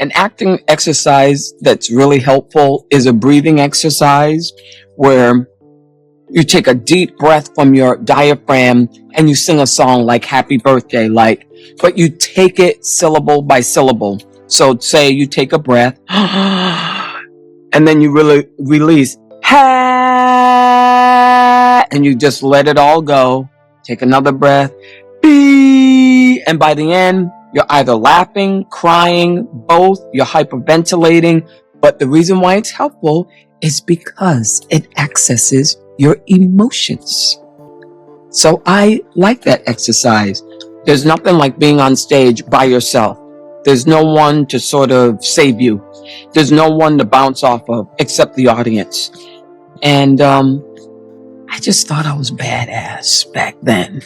An acting exercise that's really helpful is a breathing exercise where you take a deep breath from your diaphragm and you sing a song like Happy Birthday, but you take it syllable by syllable. So say you take a breath and then you really release, and you just let it all go. Take another breath, and by the end, you're either laughing, crying, both, you're hyperventilating. But the reason why it's helpful is because it accesses your emotions. So I like that exercise. There's nothing like being on stage by yourself. There's no one to sort of save you. There's no one to bounce off of except the audience. And I just thought I was badass back then.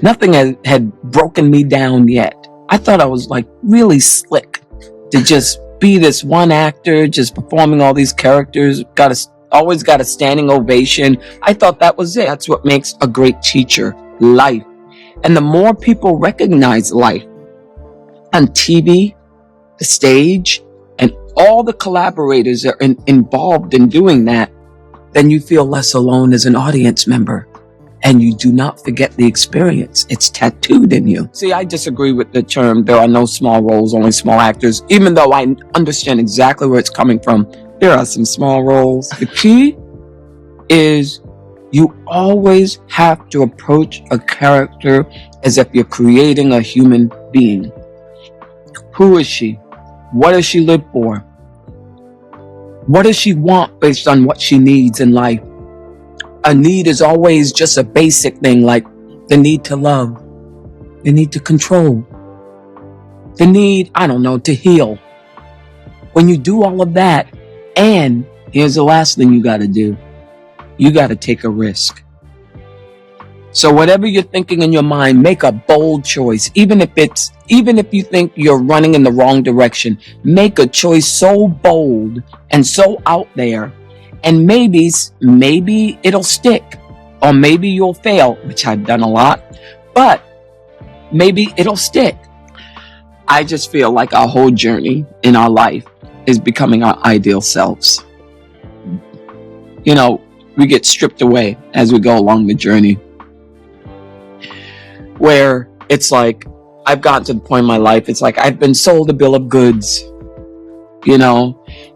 Nothing had broken me down yet. I thought I was really slick to just be this one actor, just performing all these characters, always got a standing ovation. I thought that was it. That's what makes a great teacher, life. And the more people recognize life on TV, the stage, and all the collaborators are involved in doing that, then you feel less alone as an audience member. And you do not forget the experience. It's tattooed in you. See, I disagree with the term, there are no small roles, only small actors. Even though I understand exactly where it's coming from, there are some small roles. The key is you always have to approach a character as if you're creating a human being. Who is she? What does she live for? What does she want based on what she needs in life? A need is always just a basic thing, like the need to love, the need to control, the need, to heal. When you do all of that, and here's the last thing you got to do. You got to take a risk. So whatever you're thinking in your mind, make a bold choice. Even if you think you're running in the wrong direction, make a choice so bold and so out there. And maybe it'll stick, or maybe you'll fail, which I've done a lot, but maybe it'll stick. I just feel like our whole journey in our life is becoming our ideal selves. We get stripped away as we go along the journey, where it's like, I've gotten to the point in my life, it's like I've been sold a bill of goods.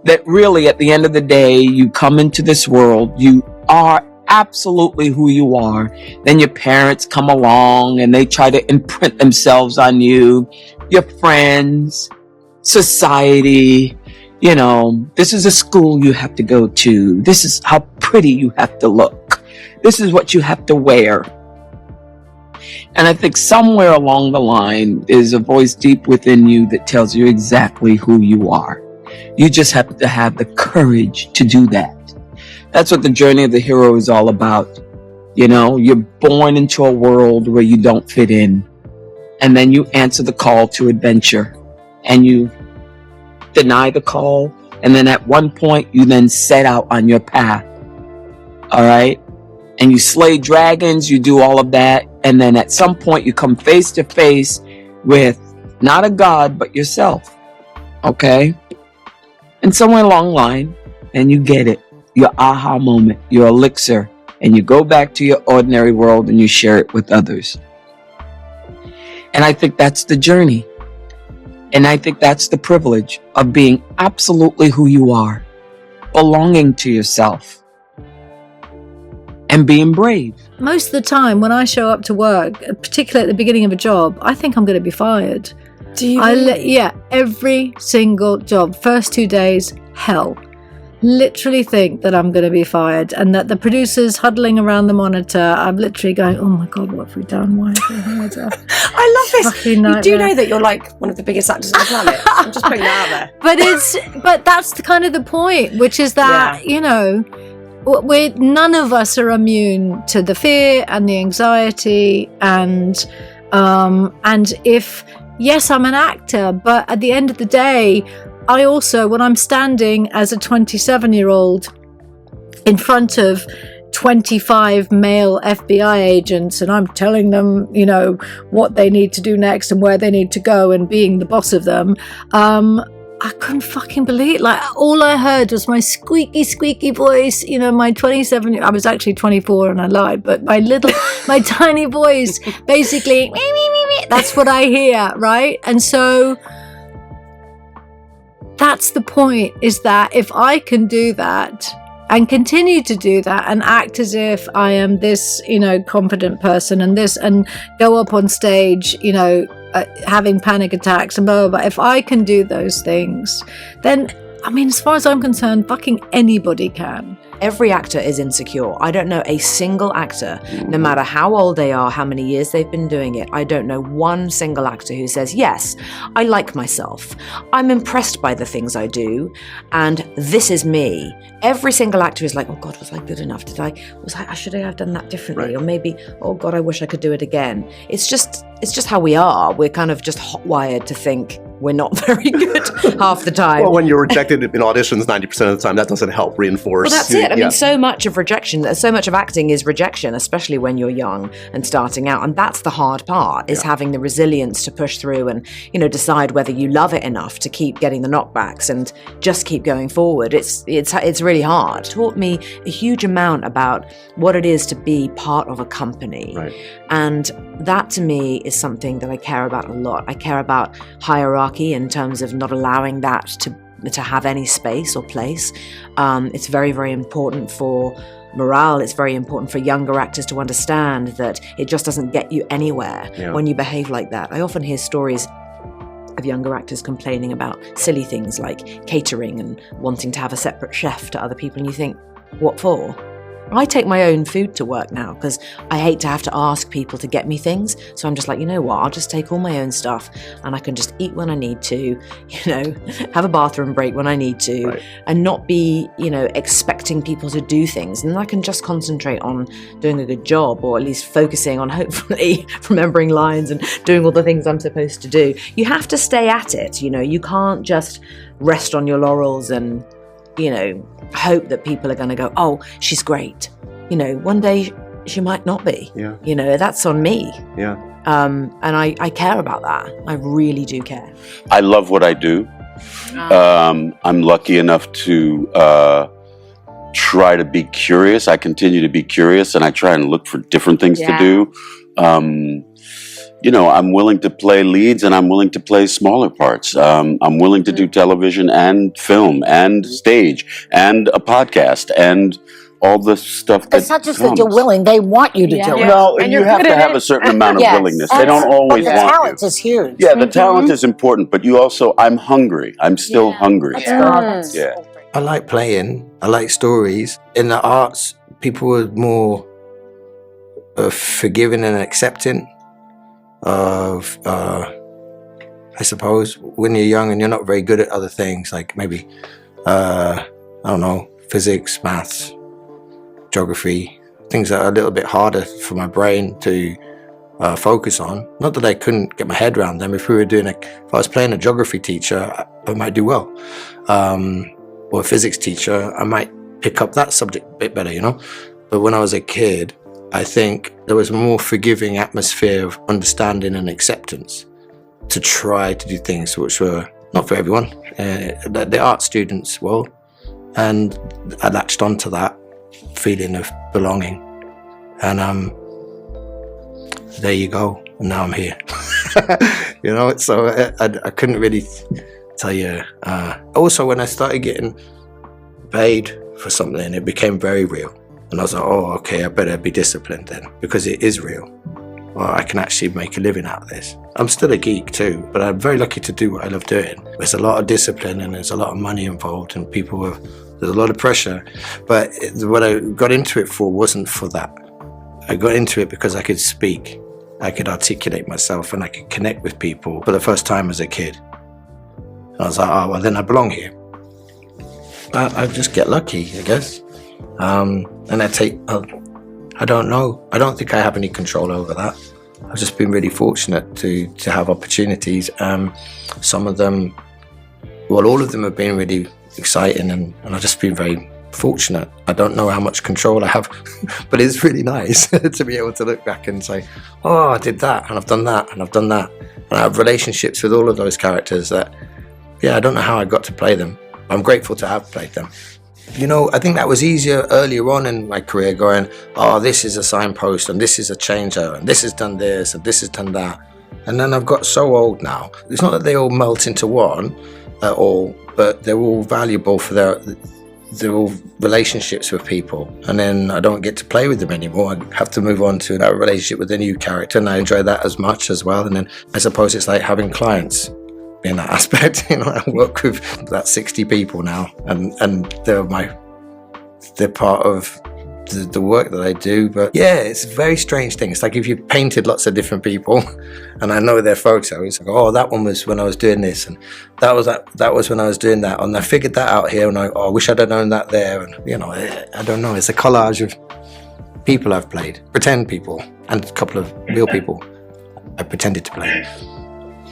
That really at the end of the day, you come into this world, you are absolutely who you are. Then your parents come along and they try to imprint themselves on you, your friends, society. This is a school you have to go to. This is how pretty you have to look. This is what you have to wear. And I think somewhere along the line is a voice deep within you that tells you exactly who you are. You just have to have the courage to do that. That's what the journey of the hero is all about. You're born into a world where you don't fit in. And then you answer the call to adventure. And you deny the call. And then at one point, you then set out on your path. All right? And you slay dragons, you do all of that. And then at some point, you come face to face with not a god, but yourself. Okay? And somewhere along the line, and you get it. Your aha moment, your elixir. And you go back to your ordinary world and you share it with others. And I think that's the journey. And I think that's the privilege of being absolutely who you are. Belonging to yourself. And being brave. Most of the time when I show up to work, particularly at the beginning of a job, I think I'm going to be fired. Do you? Yeah, every single job. First 2 days, hell. Literally think that I'm going to be fired, and that the producer's huddling around the monitor. I'm literally going, oh my God, what have we done? Why have we hired her? I love this. You do know that you're like one of the biggest actors on the planet. I'm just putting that out there. But that's kind of the point, which is that, none of us are immune to the fear and the anxiety, and if, yes, I'm an actor, but at the end of the day, I also, when I'm standing as a 27-year-old in front of 25 male FBI agents and I'm telling them, you know, what they need to do next and where they need to go and being the boss of them. I couldn't fucking believe it. Like, all I heard was my squeaky voice, you know, my 27, I was actually 24 and I lied, but my tiny voice, basically, that's what I hear, right? And so that's the point, is that if I can do that and continue to do that and act as if I am this, you know, confident person and go up on stage, you know, having panic attacks and blah, blah, blah. If I can do those things, then, I mean, as far as I'm concerned, fucking anybody can. Every actor is insecure. I don't know a single actor, no matter how old they are, how many years they've been doing it. I don't know one single actor who says, yes, I like myself. I'm impressed by the things I do, and this is me. Every single actor is like, oh God, was I good enough? Should I have done that differently? Right. Or maybe, oh God, I wish I could do it again. It's just how we are. We're kind of just hot-wired to think we're not very good half the time. Well, when you're rejected in auditions 90% of the time, that doesn't help reinforce. Well, that's it. I mean, so much of rejection, so much of acting is rejection, especially when you're young and starting out. And that's the hard part, is having the resilience to push through and, you know, decide whether you love it enough to keep getting the knockbacks and just keep going forward. It's really hard. It taught me a huge amount about what it is to be part of a company. Right. And that to me is something that I care about a lot. I care about hierarchy in terms of not allowing that to have any space or place. It's very, very important for morale. It's very important for younger actors to understand that it just doesn't get you anywhere when you behave like that. I often hear stories of younger actors complaining about silly things like catering and wanting to have a separate chef to other people, and you think, what for? I take my own food to work now because I hate to have to ask people to get me things. So I'm just like, you know what, I'll just take all my own stuff and I can just eat when I need to, you know, have a bathroom break when I need to, and not be, you know, expecting people to do things. And I can just concentrate on doing a good job, or at least focusing on hopefully remembering lines and doing all the things I'm supposed to do. You have to stay at it, you know, you can't just rest on your laurels and, you know, hope that people are going to go, oh, she's great. You know, one day she might not be. Yeah. You know, that's on me. Yeah. And I care about that. I really do care. I love what I do. I'm lucky enough to try to be curious. I continue to be curious, and I try and look for different things to do. You know, I'm willing to play leads and I'm willing to play smaller parts. I'm willing to do television and film and stage and a podcast and all the stuff that It's not just that you're willing, they want you to do it. No, and you have to have a certain amount of willingness. They don't always want you. The talent is huge. Yeah, the talent is important, but you also, I'm hungry. I'm still hungry. I like playing. I like stories. In the arts, people are more forgiving and accepting of, I suppose, when you're young and you're not very good at other things, like maybe, I don't know, physics, maths, geography, things that are a little bit harder for my brain to focus on. Not that I couldn't get my head around them. If I was playing a geography teacher, I might do well. Or a physics teacher, I might pick up that subject a bit better, you know? But when I was a kid, I think there was a more forgiving atmosphere of understanding and acceptance to try to do things which were not for everyone. The art students will, and I latched onto that feeling of belonging, and there you go. And now I'm here. You know, so I couldn't really tell you. Also, when I started getting paid for something, it became very real. And I was like, oh, okay, I better be disciplined then, because it is real. Well, I can actually make a living out of this. I'm still a geek too, but I'm very lucky to do what I love doing. There's a lot of discipline and there's a lot of money involved, and there's a lot of pressure. But what I got into it for wasn't for that. I got into it because I could speak, I could articulate myself, and I could connect with people for the first time as a kid. And I was like, oh, well, then I belong here. I just get lucky, I guess. And I don't know. I don't think I have any control over that. I've just been really fortunate to have opportunities. Some of them, well, all of them have been really exciting, and I've just been very fortunate. I don't know how much control I have, but it's really nice to be able to look back and say, oh, I did that, and I've done that, and I've done that. And I have relationships with all of those characters that, I don't know how I got to play them. I'm grateful to have played them. I think that was easier earlier on in my career, going, oh, this is a signpost, and this is a changer, and this has done this, and this has done that. And then I've got so old now. It's not that they all melt into one at all, but they're all valuable for their relationships with people. And then I don't get to play with them anymore. I have to move on to that relationship with a new character, and I enjoy that as much as well. And then I suppose it's like having clients in that aspect. I work with about 60 people now, and they're part of the work that I do. But yeah, it's a very strange thing. It's like if you painted lots of different people and I know their photos, I go, oh, that one was when I was doing this, and that was when I was doing that, and I figured that out here, and I wish I'd have known that there. And I don't know, it's a collage of people I've played, pretend people, and a couple of real people I pretended to play.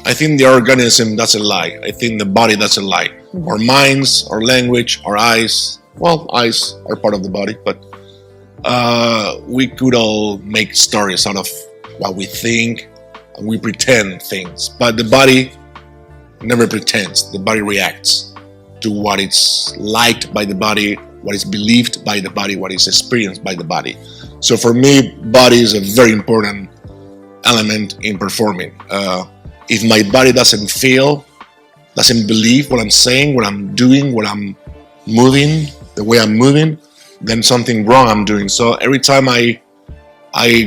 I think the organism doesn't lie. I think the body doesn't lie. Our minds, our language, our eyes. Well, eyes are part of the body, but we could all make stories out of what we think, and we pretend things. But the body never pretends. The body reacts to what is liked by the body, what is believed by the body, what is experienced by the body. So for me, body is a very important element in performing. If my body doesn't feel, doesn't believe what I'm saying, what I'm doing, what I'm moving, the way I'm moving, then something wrong I'm doing. So every time I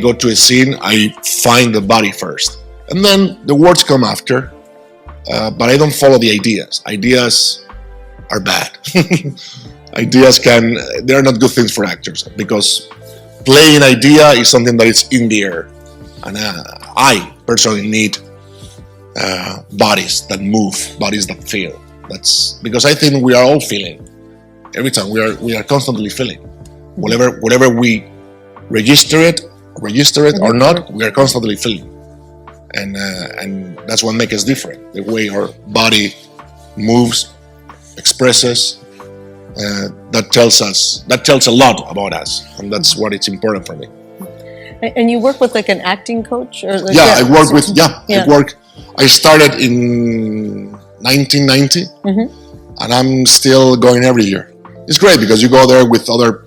go to a scene, I find the body first. And then the words come after, but I don't follow the ideas. Ideas are bad. They're not good things for actors, because playing idea is something that is in the air. And I personally need bodies that move, bodies that feel. That's because I think we are all feeling. Every time we are constantly feeling. Whatever we register it or not, we are constantly feeling. And that's what makes us different. The way our body moves, expresses, that tells a lot about us, and that's what it's important for me. And you work with like an acting coach, or like, I started in 1990, and I'm still going every year. It's great because you go there with other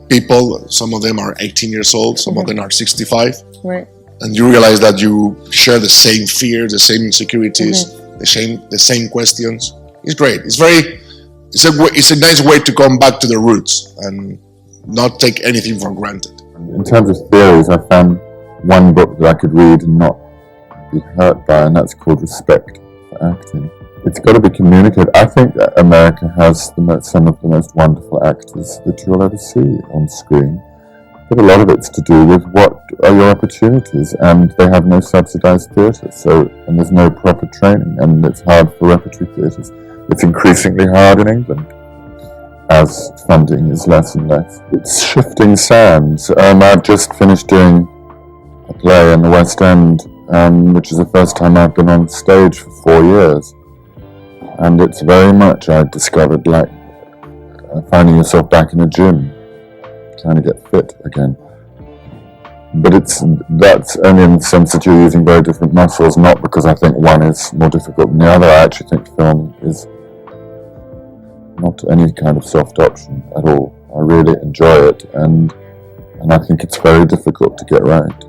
people. Some of them are 18 years old, some of them are 65, right? And you realize that you share the same fears, the same insecurities, the same questions. It's great. It's a nice way to come back to the roots and not take anything for granted. In terms of theories, I found one book that I could read and not be hurt by, and that's called Respect for Acting. It's got to be communicated. I think that America has some of the most wonderful actors that you'll ever see on screen. But a lot of it's to do with what are your opportunities, and they have no subsidized theatre, and there's no proper training, and it's hard for repertory theatres. It's increasingly hard in England as funding is less and less. It's shifting sands. I've just finished doing a play in the West End, which is the first time I've been on stage for 4 years. And it's very much, I discovered, like finding yourself back in a gym, trying to get fit again. But that's only in the sense that you're using very different muscles, not because I think one is more difficult than the other. I actually think film is not any kind of soft option at all. I really enjoy it, and I think it's very difficult to get right.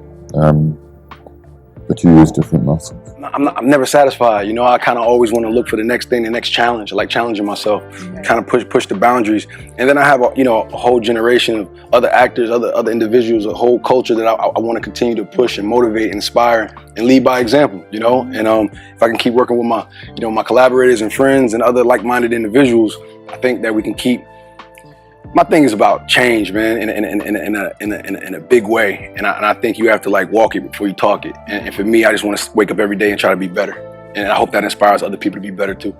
But you use different muscles. I'm never satisfied. I kind of always want to look for the next thing, the next challenge. I like challenging myself, kind of push the boundaries. And then I have a whole generation of other actors, other individuals, a whole culture that I want to continue to push and motivate, inspire, and lead by example. And if I can keep working with my my collaborators and friends and other like-minded individuals, I think that we can keep. My thing is about change, man, in a big way, and I think you have to like walk it before you talk it. And for me, I just want to wake up every day and try to be better, and I hope that inspires other people to be better too.